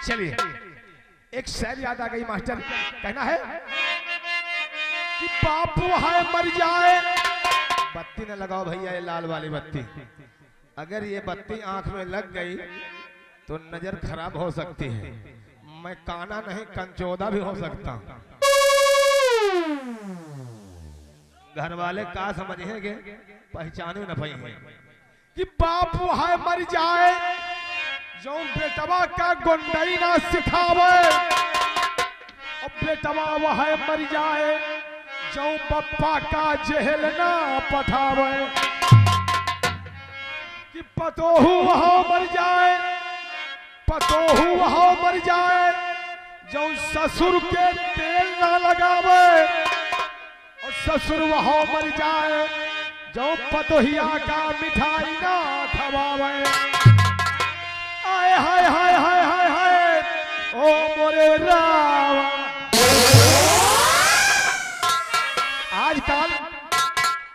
चलिए एक शेर याद आ गई मास्टर, कहना है कि बापू है मर जाए। बत्ती न लगाओ भैया, ये लाल वाली बत्ती, अगर ये बत्ती आंख में लग गई तो नजर खराब हो सकती है। मैं काना नहीं कंचोदा भी हो सकता हूं। घर वाले का समझेंगे, पहचाने न पाएंगे कि बापू है मर जाए, जो बेटवा का गुंडई ना सिखावे, और बेटवा वह मर जाए, जो पप्पा का जेल ना पठावे। कि पतोहू वहाँ मर जाए, पतोहू वहाँ मर जाए, जो ससुर के तेल ना लगावे, और ससुर वहाँ मर जाए, जो पतोहिया का मिठाई ना खवावे। आए हाय हाय हाय हाय हाय ओ मोरे रावा।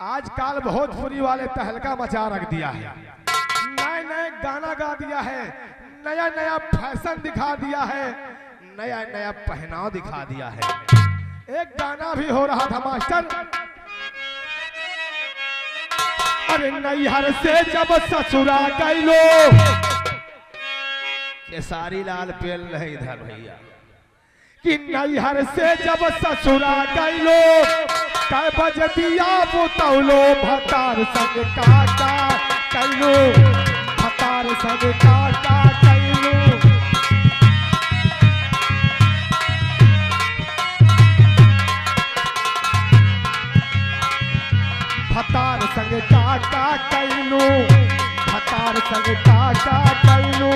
आजकल भोजपुरी वाले तहलका मचा रख दिया है, नए नए गाना गा दिया है, नया नया फैशन दिखा दिया है, नया नया पहनाव दिखा दिया है। एक गाना भी हो रहा था मास्टर, अरे नैहर से जब ससुरा गइलो, केसारी लाल पेल रहे इधर भैया, कि नैहर से जब ससुरा गइलो, कै बज दिया बुतौलो, भतार संग काका कैलो, भतार संग काका कैलो। भतार संग काका कैलो, भतार संग काका कैलो।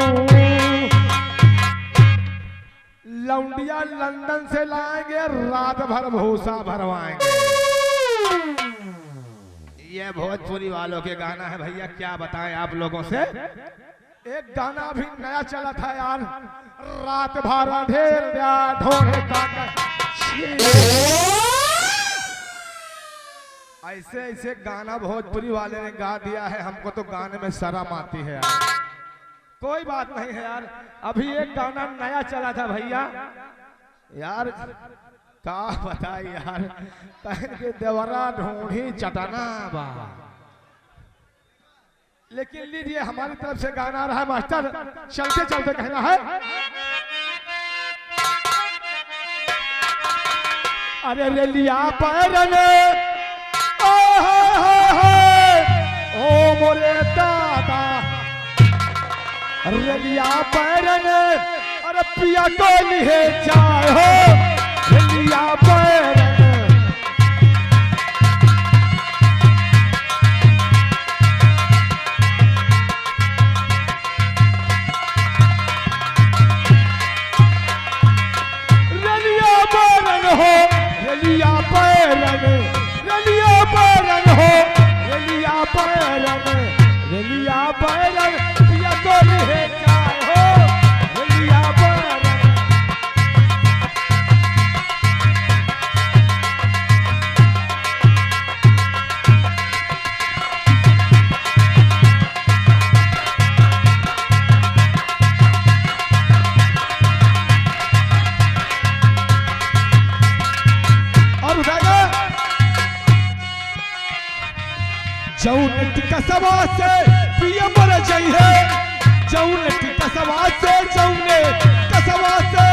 लौंडिया लंदन से लाएंगे, रात भर भूसा भरवाएंगे। ये भोजपुरी वालों के गाना है भैया, क्या बताएं आप लोगों से। एक गाना भी नया चला था यार, रात भर ढेर ढोढ़े का। ऐसे ऐसे गाना भोजपुरी वाले ने गा दिया है, हमको तो गाने में शर्म आती है यार। कोई बात नहीं है यार, अभी एक गाना नया चला था भैया यार, क्या बताए यार, पहन के देवरा ढूंढी चटना बा। लेकिन लीजिए हमारी तरफ से गाना रहा है मास्टर, चलते चलते कहना है, अरे ले लिया पैरने ओ मोरे दादा, रेलिया पैरन, अरे पिया को लिए जाए हो, रेलिया पैरन। रेलिया पैरन हो, रेलिया पैरन, रेलिया पैरन हो, रेलिया पैरन, रेलिया पैरन, पिया को लिए जाए हो, रेलिया पैरन। और उठाएगा जौन टिकसवा से पिया मर जाइए, जौन टिकसवा से, जौने कसवा से,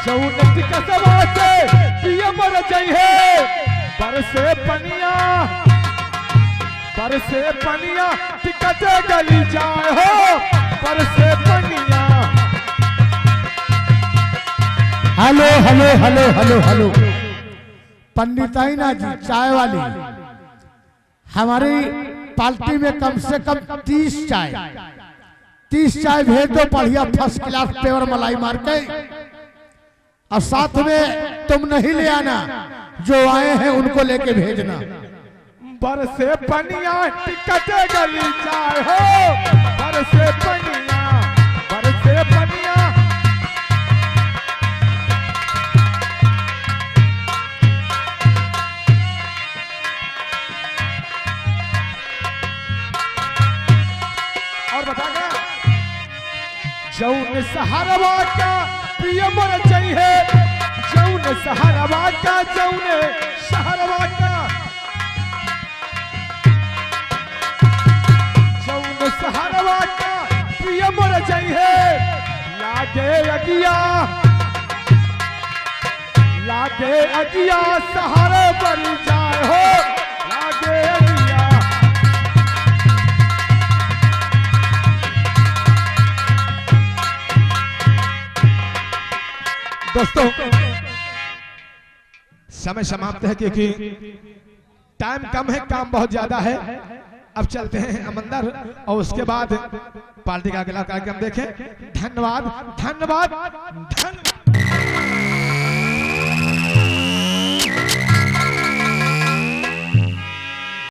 जौन टिकसवा से पिया मर जाइए। बरसे पनिया, बरसे पनिया, टिकट गली जाए हो, बरसे पनिया। Hello hello hello hello hello, पंडिताइना जी चाय वाली, हमारी पार्टी में कम से कम 30 चाय भेज दो, बढ़िया फर्स्ट क्लास पेवर मलाई मार के। और साथ में तुम नहीं ले आना, जो आए हैं उनको लेके भेजना। बरसे पनिया, टिकट गली जाए हो, बरसे पनिया, बरसे पनिया। जौन सहारवा का पिया मर चाहिए, जौन सहारवा का, जौन सहारवा का, जौन सहारवा का पिया मर चाहिए। लागे अगिया, लागे अगिया सहारे बन जाए हो, लागे अगिया। दोस्तों समय समाप्त है क्योंकि टाइम कम है, काम बहुत ज्यादा है। अब चलते हैं अमंदर और उसके बाद पार्टी का अगला कार्यक्रम देखें। धन्यवाद धन्यवाद धन्यवाद।